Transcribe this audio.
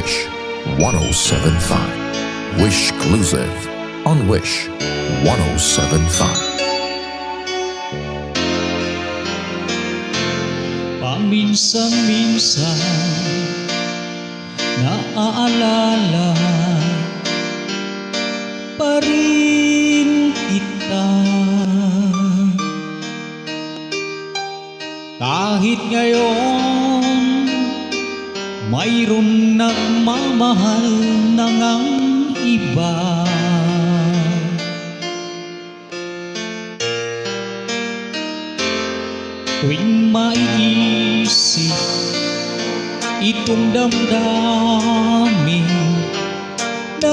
Wish 1075. Wish exclusive on Wish 1075. Paminsan-minsan naaalala pa rin kita, kahit ngayon mayroon nagmamahal na ngang iba. Tuwing maiisip itong damdamin